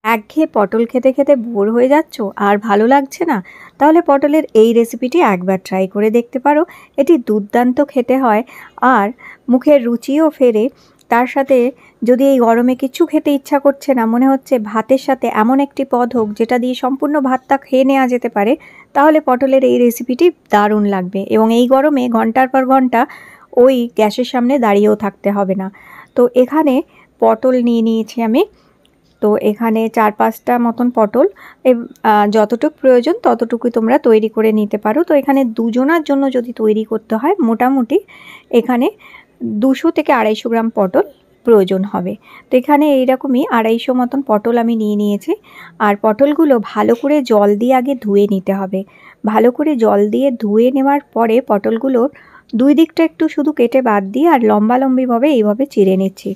একঘেয়ে পটল খেতে খেতে বোর হয়ে যাচ্ছ আর ভালো লাগছে না, তাহলে পটলের এই রেসিপিটি একবার ট্রাই করে দেখতে পারো। এটি দুর্দান্ত খেতে হয় আর মুখের রুচিও ফেরে। তার সাথে যদি এই গরমে কিছু খেতে ইচ্ছা করছে না, মনে হচ্ছে ভাতের সাথে এমন একটি পদ হোক যেটা দিয়ে সম্পূর্ণ ভাতটা খেয়ে নেওয়া যেতে পারে, তাহলে পটলের এই রেসিপিটি দারুণ লাগবে। এবং এই গরমে ঘন্টার পর ঘন্টা ওই গ্যাসের সামনে দাঁড়িয়েও থাকতে হবে না। তো এখানে পটল নিয়ে নিয়েছি আমি। তো এখানে 4-5টা মতন পটল, যতটুকু প্রয়োজন ততটুকুই তোমরা তৈরি করে নিতে পারো। তো এখানে দুজনার জন্য যদি তৈরি করতে হয়, মোটামুটি এখানে 200 থেকে 250 গ্রাম পটল প্রয়োজন হবে। তো এখানে এইরকমই 250 মতন পটল আমি নিয়ে নিয়েছি। আর পটলগুলো ভালো করে জল দিয়ে আগে ধুয়ে নিতে হবে। ভালো করে জল দিয়ে ধুয়ে নেওয়ার পরে পটলগুলোর দুই দিকটা একটু শুধু কেটে বাদ দিয়ে আর লম্বালম্বিভাবে এইভাবে চিড়ে নিচ্ছি।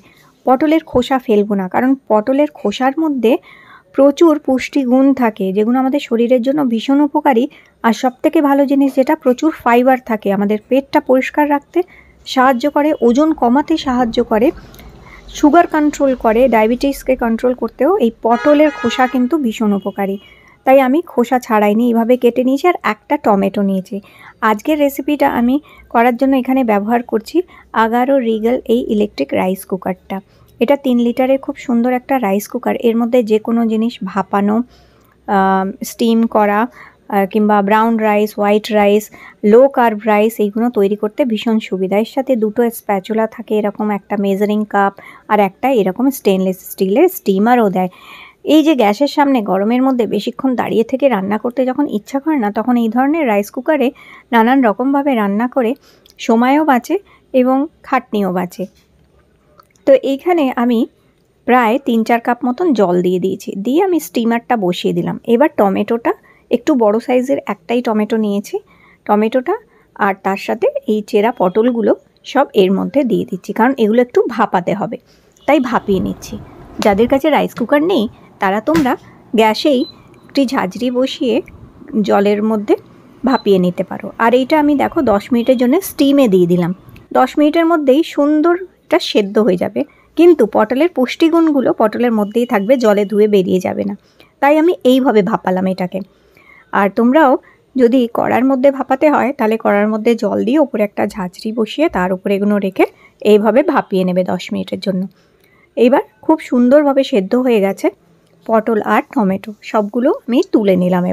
পটলের খোসা ফেলবো না, কারণ পটলের খোসার মধ্যে প্রচুর পুষ্টিগুণ থাকে, যেগুলো আমাদের শরীরের জন্য ভীষণ উপকারী। আর সবথেকে ভালো জিনিস যেটা, প্রচুর ফাইবার থাকে, আমাদের পেটটা পরিষ্কার রাখতে সাহায্য করে, ওজন কমাতে সাহায্য করে, সুগার কন্ট্রোল করে, ডায়াবেটিসকে কন্ট্রোল করতেও এই পটলের খোসা কিন্তু ভীষণ উপকারী। তাই আমি খোসা ছাড়াইনি, এইভাবে কেটে নিয়েছি। আর একটা টমেটো নিয়েছি। আজকের রেসিপিটা আমি করার জন্য এখানে ব্যবহার করছি আগারো রিগেল এই ইলেকট্রিক রাইস কুকারটা। এটা 3 লিটারের খুব সুন্দর একটা রাইস কুকার। এর মধ্যে যে কোনো জিনিস ভাপানো, স্টিম করা, কিংবা brown rice, white rice, low carb rice, এইগুলো তৈরি করতে ভীষণ সুবিধা। এর সাথে 2টো স্প্যাচুলা থাকে, এরকম একটা মেজারিং কাপ আর একটা এরকম স্টেনলেস স্টিলের স্টিমারও দেয়। এই যে গ্যাসের সামনে গরমের মধ্যে বেশিক্ষণ দাঁড়িয়ে থেকে রান্না করতে যখন ইচ্ছা করে না, তখন এই ধরনের রাইস কুকারে নানান রকমভাবে রান্না করে সময়ও বাঁচে এবং খাটনিও বাঁচে। তো এইখানে আমি প্রায় 3-4 কাপ মতন জল দিয়ে দিয়েছি। দিয়ে আমি স্টিমারটা বসিয়ে দিলাম। এবার টমেটোটা, একটু বড় সাইজের একটাই টমেটো নিয়েছি, টমেটোটা আর তার সাথে এই চেরা পটলগুলো সব এর মধ্যে দিয়ে দিচ্ছি, কারণ এগুলো একটু ভাপাতে হবে, তাই ভাপিয়ে নিচ্ছি। যাদের কাছে রাইস কুকার নেই তারা তোমরা গ্যাসেই একটি ঝাঁঝরি বসিয়ে জলের মধ্যে ভাপিয়ে নিতে পারো। আর এইটা আমি দেখো 10 মিনিটের জন্য স্টিমে দিয়ে দিলাম। 10 মিনিটের মধ্যেই সুন্দরটা সেদ্ধ হয়ে যাবে, কিন্তু পটলের পুষ্টিগুণগুলো পটলের মধ্যেই থাকবে, জলে ধুয়ে বেরিয়ে যাবে না। তাই আমি এইভাবে ভাপালাম এটাকে। আর তোমরাও যদি কড়ার মধ্যে ভাপাতে হয়, তাহলে কড়ার মধ্যে জল দিয়ে ওপরে একটা ঝাঁঝরি বসিয়ে তার উপরে এগুলো রেখে এইভাবে ভাপিয়ে নেবে 10 মিনিটের জন্য। এইবার খুব সুন্দরভাবে সেদ্ধ হয়ে গেছে পটল আর টমেটো, সবগুলো আমি তুলে নিলাম।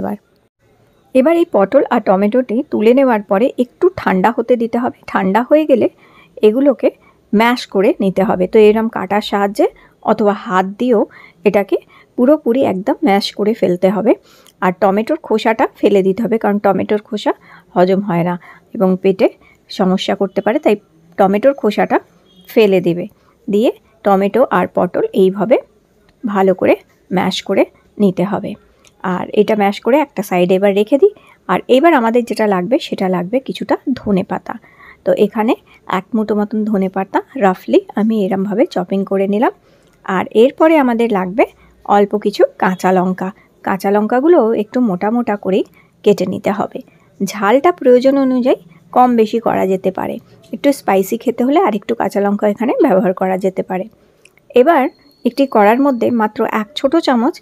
এবার এই পটল আর টমেটোটি তুলে নেওয়ার পরে একটু ঠান্ডা হতে দিতে হবে। ঠান্ডা হয়ে গেলে এগুলোকে ম্যাশ করে নিতে হবে। তো এরকম কাটার সাহায্যে অথবা হাত দিয়েও এটাকে পুরোপুরি একদম ম্যাশ করে ফেলতে হবে। আর টমেটোর খোসাটা ফেলে দিতে হবে, কারণ টমেটোর খোসা হজম হয় না এবং পেটে সমস্যা করতে পারে। তাই টমেটোর খোসাটা ফেলে দেবে। দিয়ে টমেটো আর পটল এইভাবে ভালো করে ম্যাশ করে নিতে হবে। আর এটা ম্যাশ করে একটা সাইডে এবার রেখে দিই। আর এবার আমাদের যেটা লাগবে সেটা লাগবে কিছুটা ধনেপাতা। তো এখানে 1 মুঠো মতন ধনেপাতা রাফলি আমি এরমভাবে চপিং করে নিলাম। আর এরপরে আমাদের লাগবে অল্প কিছু কাঁচা লঙ্কা। কাঁচা লঙ্কাগুলো একটু মোটা মোটা করেই কেটে নিতে হবে। ঝালটা প্রয়োজন অনুযায়ী কম বেশি করা যেতে পারে। একটু স্পাইসি খেতে হলে আর একটু কাঁচা লঙ্কা এখানে ব্যবহার করা যেতে পারে। এবার একটি কড়ার মধ্যে মাত্র 1 ছোট চামচ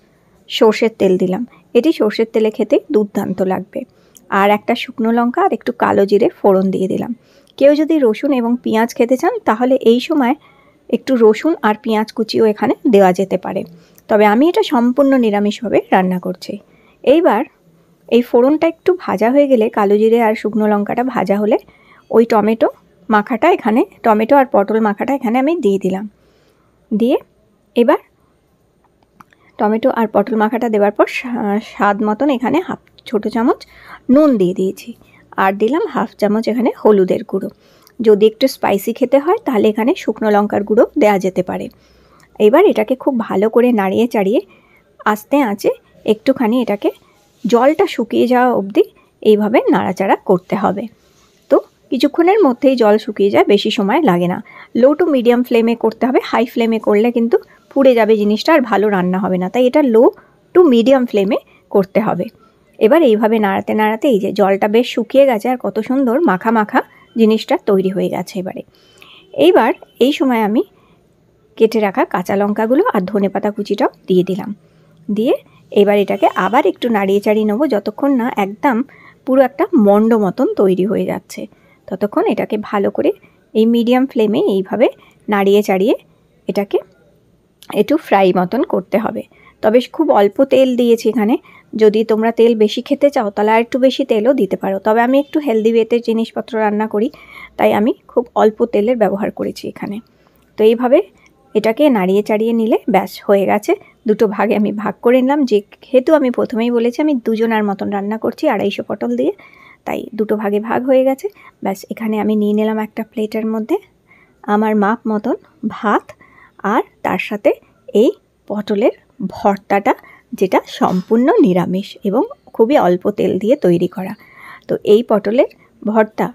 সর্ষের তেল দিলাম। এটি সর্ষের তেলে খেতে দুর্দান্ত লাগবে। আর একটা শুকনো লঙ্কা আর একটু কালো জিরে ফোড়ন দিয়ে দিলাম। কেউ যদি রসুন এবং পেঁয়াজ খেতে চান, তাহলে এই সময় একটু রসুন আর পেঁয়াজ কুচিও এখানে দেওয়া যেতে পারে। তবে আমি এটা সম্পূর্ণ নিরামিষভাবে রান্না করছি। এইবার এই ফোড়নটা একটু ভাজা হয়ে গেলে, কালো জিরে আর শুকনো লঙ্কাটা ভাজা হলে, ওই টমেটো মাখাটা এখানে, টমেটো আর পটল মাখাটা এখানে আমি দিয়ে দিলাম। দিয়ে এবার টমেটো আর পটল মাখাটা দেওয়ার পর স্বাদ মতন এখানে হাফ ছোটো চামচ নুন দিয়ে দিয়েছি। আর দিলাম হাফ চামচ এখানে হলুদের গুঁড়ো। যদি একটু স্পাইসি খেতে হয় তাহলে এখানে শুকনো লঙ্কার গুঁড়ো দেওয়া যেতে পারে। এবার এটাকে খুব ভালো করে নাড়িয়ে চাড়িয়ে আস্তে আঁচে একটুখানি এটাকে জলটা শুকিয়ে যাওয়া অবধি এইভাবে নাড়াচাড়া করতে হবে। তো কিছুক্ষণের মধ্যেই জল শুকিয়ে যায়, বেশি সময় লাগে না। লো টু মিডিয়াম ফ্লেমে করতে হবে। হাই ফ্লেমে করলে কিন্তু পুড়ে যাবে জিনিসটা, আর ভালো রান্না হবে না। তাই এটা লো টু মিডিয়াম ফ্লেমে করতে হবে। এবার এইভাবে নাড়াতে নাড়াতে এই যে জলটা বেশ শুকিয়ে গেছে আর কত সুন্দর মাখা মাখা জিনিসটা তৈরি হয়ে গেছে। এইবার এই সময় আমি কেটে রাখা কাঁচা লঙ্কাগুলো আর ধনেপাতা কুচিটাও দিয়ে দিলাম। দিয়ে এবার এটাকে আবার একটু নাড়িয়ে চাড়িয়ে নেবো যতক্ষণ না একদম পুরো একটা মণ্ড মতন তৈরি হয়ে যাচ্ছে। ততক্ষণ এটাকে ভালো করে এই মিডিয়াম ফ্লেমে এইভাবে নাড়িয়ে চাড়িয়ে এটাকে একটু ফ্রাই মতন করতে হবে। তবে খুব অল্প তেল দিয়েছি এখানে, যদি তোমরা তেল বেশি খেতে চাও তাহলে আর একটু বেশি তেলও দিতে পারো। তবে আমি একটু হেলদি ওয়েতে জিনিসপত্র রান্না করি, তাই আমি খুব অল্প তেলের ব্যবহার করেছি এখানে। তো এইভাবে এটাকে নাড়িয়ে চাড়িয়ে নিলে ব্যাস হয়ে গেছে। দুটো ভাগে আমি ভাগ করে নিলাম, যেহেতু আমি প্রথমেই বলেছি আমি দুজনার মতন রান্না করছি 250 পটল দিয়ে, তাই দুটো ভাগে ভাগ হয়ে গেছে। ব্যাস এখানে আমি নিয়ে নিলাম একটা প্লেটের মধ্যে আমার মাপ মতন ভাত, আর তার সাথে এই পটলের ভর্তাটা, যেটা সম্পূর্ণ নিরামিষ এবং খুবই অল্প তেল দিয়ে তৈরি করা। তো এই পটলের ভর্তা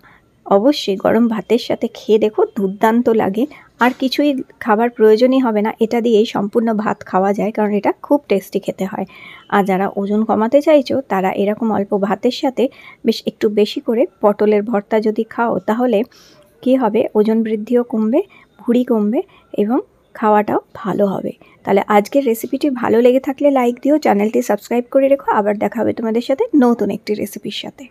অবশ্যই গরম ভাতের সাথে খেয়ে দেখো, দুর্দান্ত লাগে। আর কিছুই খাবার প্রয়োজনই হবে না, এটা দিয়েই সম্পূর্ণ ভাত খাওয়া যায়, কারণ এটা খুব টেস্টি খেতে হয়। আর যারা ওজন কমাতে চাইছো তারা এরকম অল্প ভাতের সাথে বেশ একটু বেশি করে পটলের ভর্তা যদি খাও, তাহলে কী হবে, ওজন বৃদ্ধিও কমবে, ভুঁড়ি কমবে এবং খাওয়াটাও ভালো হবে। তাহলে আজকের রেসিপিটি ভালো লেগে থাকলে লাইক দিও, চ্যানেলটি সাবস্ক্রাইব করে রেখো। আবার দেখা হবে তোমাদের সাথে নতুন একটি রেসিপির সাথে।